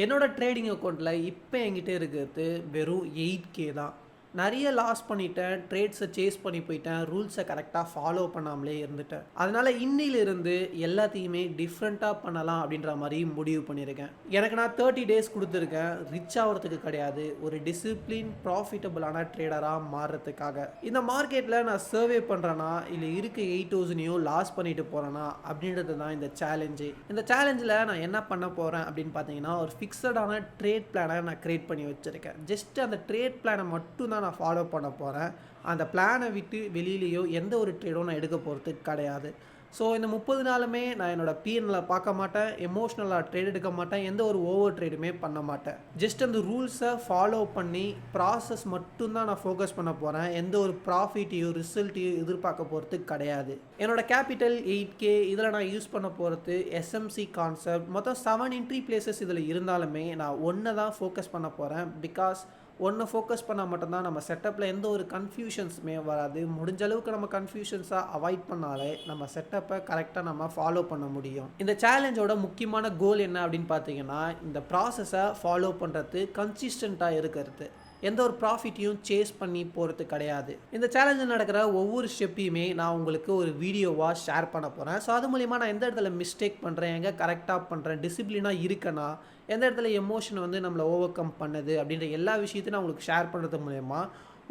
என்னோட ட்ரேடிங் அக்கௌண்ட்ல இப்ப என்கிட்ட இருக்கிறது வெறும் 8K தான். நெறைய லாஸ் பண்ணிட்டேன். ட்ரேட்ஸ சேஸ் பண்ணி போயிட்டேன். ரூல்ஸ கரெக்ட்டா ஃபாலோ பண்ணாமலே இருந்துட்டேன். அதனால இன்னையிலிருந்து எல்லாத்தையுமே டிஃபரண்ட்டா பண்ணலாம் அப்படின்ற மாரி முடிவு பண்ணியிருக்கேன். எனக்கு நான் 30 டேஸ் குடுத்துருக்கேன். ரிச் ஆவறதுக்கு கிடையாது. ஒரு டிசிப்ளின் ப்ராஃபிட்டபிளான ட்ரேடரா மாறுறதுக்காக. இந்த மார்க்கெட்ல நான் சர்வே பண்றேனா, இல்ல இருக்க 8,000யும் லாஸ் பண்ணிட்டு போறேனா அப்படின்றது தான் இந்த சேலஞ்சே. இந்த சேலஞ்சில நான் என்ன பண்ண போறேன் அப்படின்னு பார்த்தீங்கன்னா, ஒரு ஃபிக்ஸடான ட்ரேட் பிளான நான் கிரியேட் பண்ணி வச்சிருக்கேன். ஜஸ்ட் அந்த ட்ரேட் பிளான மட்டும் தான் நான் ஃபாலோ பண்ண போறேன். அந்த பிளான விட்டு வெளியிலயோ எந்த ஒரு ட்ரேடும் நான் எடுக்க போறது கிடையாது. ஸோ இந்த 30 நாளுமே நான் என்னோட பிஎன்எல்ல பார்க்க மாட்டேன். எமோஷனலா ட்ரேட் எடுக்க மாட்டேன். எந்த ஒரு ஓவர் ட்ரேடுமே பண்ண மாட்டேன். ஜஸ்ட் அந்த ரூல்ஸ ஃபாலோ பண்ணி ப்ராசஸ் மட்டும் தான் நான் ஃபோக்கஸ் பண்ண போறேன். எந்த ஒரு ப்ராஃபிட்டையோ, ரிசல்ட்டையோ எதிர்பார்க்க போறது கிடையாது. என்னோட கேபிட்டல் 8K இதில நான் யூஸ் பண்ண போறது எஸ்எம்சி கான்செப்ட். மொத்தம் 7 என்ட்ரி பிளேஸஸ் இதில இருந்தாலுமே நான் ஒண்ண தான் ஃபோக்கஸ் பண்ண போறேன். பிகாஸ் ஒண்ண ஃபோக்கஸ் பண்ணா மட்டும் தான் நம்ம செட்டப்ல எந்த ஒரு கன்ஃப்யூஷன்ஸுமே வராது. முடிஞ்ச அளவுக்கு நம்ம கன்ஃப்யூஷன்ஸ அவாய்ட் பண்ணாலே நம்ம செட்டப்ப கரெக்ட்டா நம்ம ஃபாலோ பண்ண முடியும். இந்த சேலஞ்சோட முக்கியமான கோல் என்ன அப்படின்னு பார்த்தீங்கன்னா, இந்த ப்ராசஸ ஃபாலோ பண்றது கன்சிஸ்டன்ட்டா இருக்கிறது. எந்த ஒரு ப்ராஃபிட்டையும் சேஸ் பண்ணி போறது கிடையாது. இந்த சேலஞ்சில் நடக்கிற ஒவ்வொரு ஸ்டெப்பையுமே நான் உங்களுக்கு ஒரு வீடியோவா ஷேர் பண்ண போறேன். ஸோ அது மூலியமா நான் எந்த இடத்துல மிஸ்டேக் பண்றேன், எங்க கரெக்ட்டா பண்றேன், டிசிப்ளினா இருக்கேனா, எந்த இடத்துல எமோஷன் வந்து நம்மள ஓவர் கம் பண்ணுது அப்படின்ற எல்லா விஷயத்தையும் நான் உங்களுக்கு ஷேர் பண்றது மூலியமா,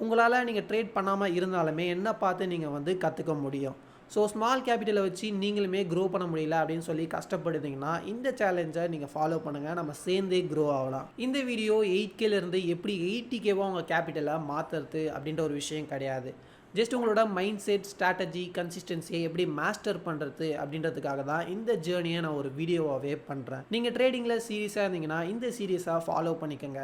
உங்களால நீங்க ட்ரேட் பண்ணாம இருந்தாலுமே என்ன பார்த்து நீங்க வந்து கத்துக்க முடியும். ஸோ ஸ்மால் கேபிட்டலை வச்சு நீங்களுமே க்ரோ பண்ண முடியல அப்படின்னு சொல்லி கஷ்டப்படுதீங்கன்னா இந்த சேலஞ்சை நீங்கள் ஃபாலோ பண்ணுங்கள். நம்ம சேர்ந்தே க்ரோ ஆகலாம். இந்த வீடியோ 8Kலேருந்து எப்படி 80Kவாக உங்கள் கேபிட்டலை மாற்றுறது அப்படின்ற ஒரு விஷயம் கிடையாது. ஜஸ்ட் உங்களோட மைண்ட் செட், ஸ்ட்ராட்டஜி, கன்சிஸ்டன்சியை எப்படி மாஸ்டர் பண்ணுறது அப்படின்றதுக்காக தான் இந்த ஜேர்னியை நான் ஒரு வீடியோவாகவே பண்ணுறேன். நீங்கள் ட்ரேடிங்கில் சீரியஸாக இருந்தீங்கன்னா இந்த சீரியஸாக ஃபாலோ பண்ணிக்கோங்க.